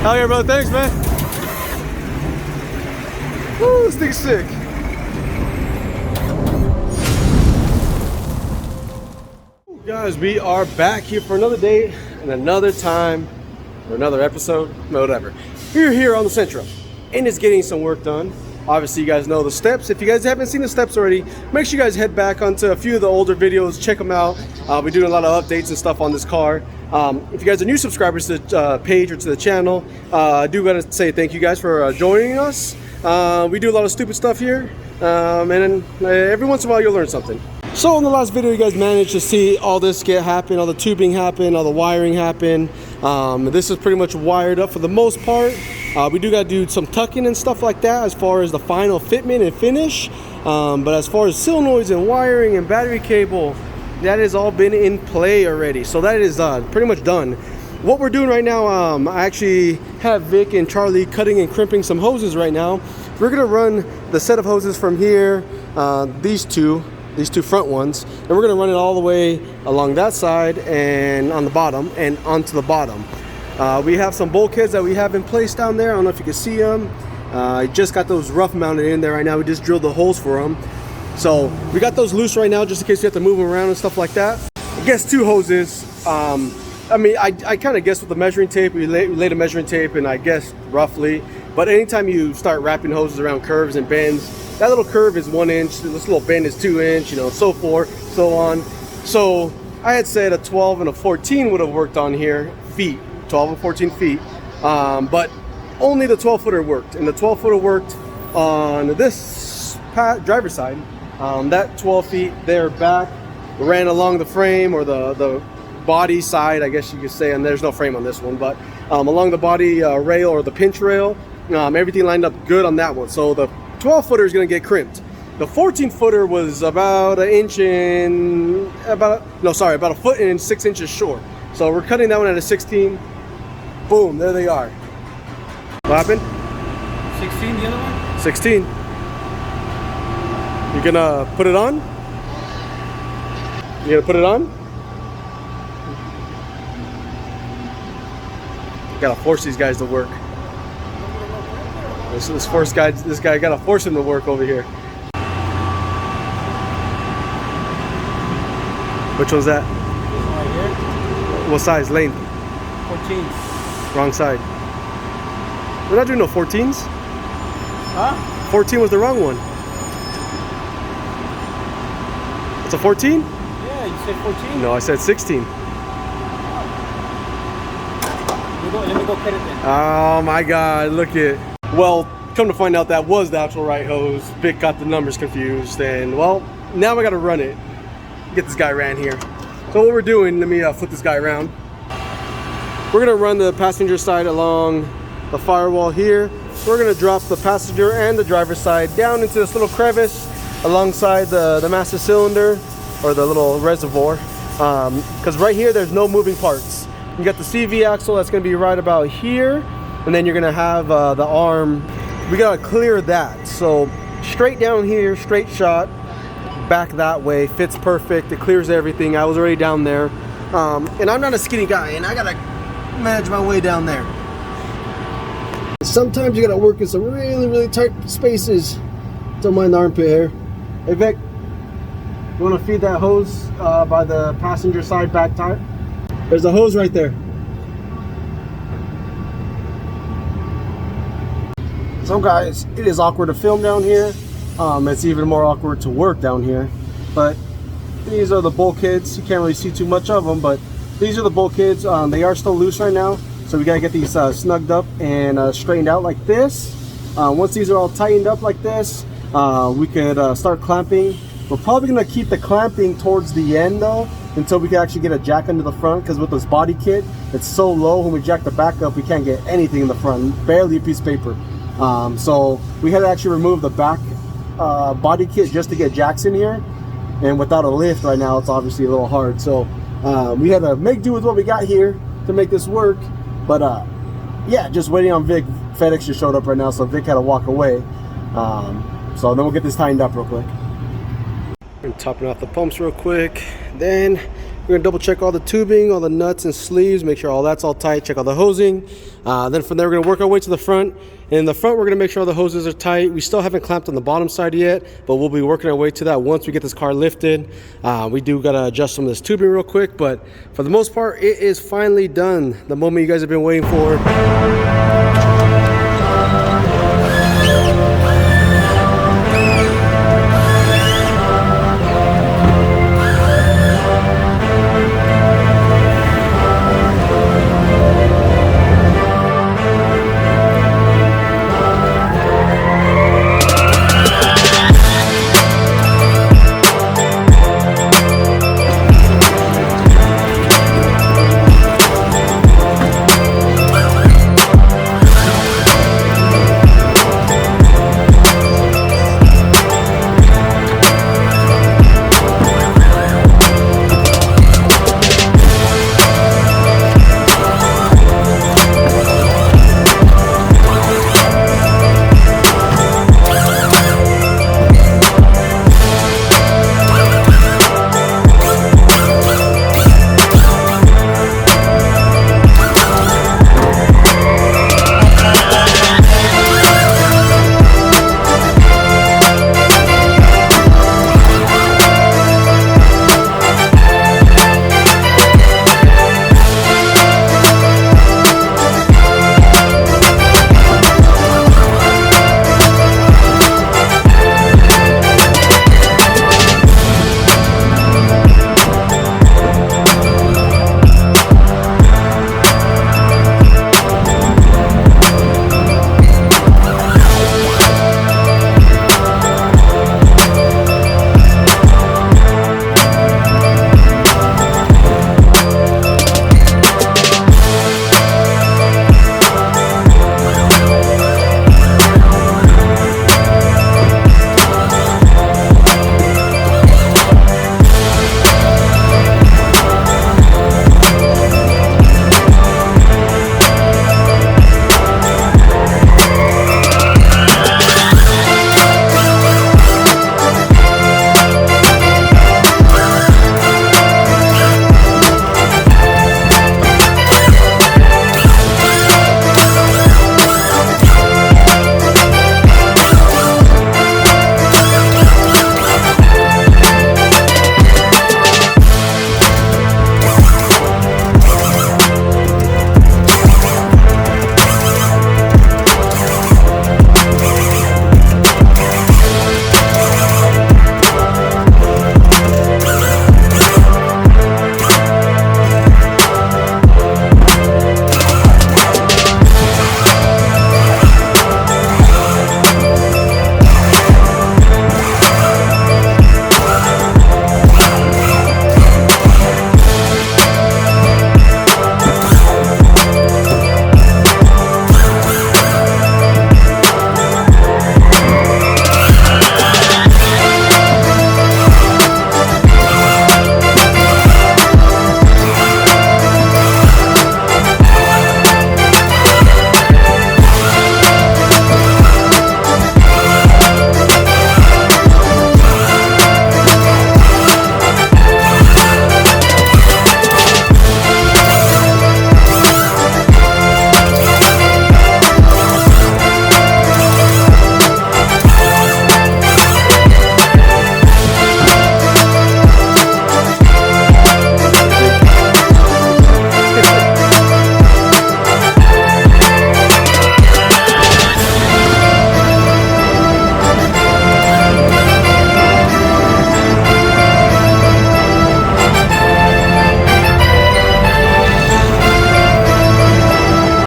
Hell yeah, brother. Thanks, man. Woo, this thing's sick. Guys, we are back here for another day and another time or another episode, whatever. We're here on the Sentra and it's getting some work done. Obviously, you guys know the steps. If you guys haven't seen the steps already, make sure you guys head back onto a few of the older videos, check them out. We're doing a lot of updates and stuff on this car. If you guys are new subscribers to the page or to the channel, I do gotta say thank you guys for joining us. We do a lot of stupid stuff here, and then every once in a while you'll learn something. So in the last video, you guys managed to see all this happen, all the tubing happen, all the wiring happen. This is pretty much wired up for the most part. We do got to do some tucking and stuff like that as far as the final fitment and finish. But as far as solenoids and wiring and battery cable, that has all been in play already. So that is pretty much done. What we're doing right now, I actually have Vic and Charlie cutting and crimping some hoses right now. We're going to run the set of hoses from here, these two front ones, and we're going to run it all the way along that side and on the bottom and onto the bottom. We have some bulkheads that we have in place down there. I don't know if you can see them. I just got those rough mounted in there right now. We just drilled the holes for them. So we got those loose right now just in case we have to move them around and stuff like that. I guess 2 hoses. I mean, I kind of guess with the measuring tape. We laid a measuring tape and I guess roughly. But anytime you start wrapping hoses around curves and bends, that little curve is 1 inch, this little bend is 2 inch, you know, so forth, so on. So I had said a 12 and a 14 would have worked on here, feet, 12 and 14 feet. But only the 12 footer worked, and the 12 footer worked on this driver's side. That 12 feet there back ran along the frame or the body side, I guess you could say, and there's no frame on this one, but along the body rail or the pinch rail, everything lined up good on that one. So the 12 footer is going to get crimped. The 14 footer was about about a foot and 6 inches short. So we're cutting that one at a 16. Boom, there they are. What happened? 16, the other one? 16. You gonna put it on? You gonna put it on? Gotta force these guys to work. This guy gotta force him to work over here. Which one's that? This one right here. What size? Length? 14. Wrong side. We're not doing no 14s. Huh? 14 was the wrong one. It's a 14? Yeah, you said 14? No, I said 16. Let me go cut it then. Oh my God, look it. Well, come to find out that was the actual right hose. Vic got the numbers confused, and well, now I gotta run it. Get this guy ran here. So what we're doing, let me flip this guy around. We're gonna run the passenger side along the firewall here. We're gonna drop the passenger and the driver's side down into this little crevice alongside the master cylinder or the little reservoir. Because right here, there's no moving parts. You got the CV axle that's gonna be right about here. And then you're gonna have the arm. We gotta clear that. So straight down here, straight shot, back that way, fits perfect. It clears everything. I was already down there. And I'm not a skinny guy, and I gotta manage my way down there. Sometimes you gotta work in some really, really tight spaces. Don't mind the armpit hair. Hey Vic, you wanna feed that hose by the passenger side back tire? There's a hose right there. So guys, it is awkward to film down here. It's even more awkward to work down here. But these are the bulkheads. You can't really see too much of them, but these are the bulkheads. They are still loose right now. So we gotta get these snugged up and straightened out like this. Once these are all tightened up like this, we could start clamping. We're probably gonna keep the clamping towards the end though, until we can actually get a jack under the front, because with this body kit, it's so low when we jack the back up, we can't get anything in the front, barely a piece of paper. So we had to actually remove the back body kit just to get jacks in here, and without a lift right now, it's obviously a little hard. So we had to make do with what we got here to make this work. But yeah, just waiting on Vic. FedEx just showed up right now, so Vic had to walk away. So then we'll get this tightened up real quick. And topping off the pumps real quick. Then We're gonna double check all the tubing, all the nuts and sleeves, make sure all that's all tight, check all the hosing. Then from there, we're gonna work our way to the front. And in the front, we're gonna make sure all the hoses are tight. We still haven't clamped on the bottom side yet, but we'll be working our way to that once we get this car lifted. We do gotta adjust some of this tubing real quick, but for the most part, it is finally done. The moment you guys have been waiting for.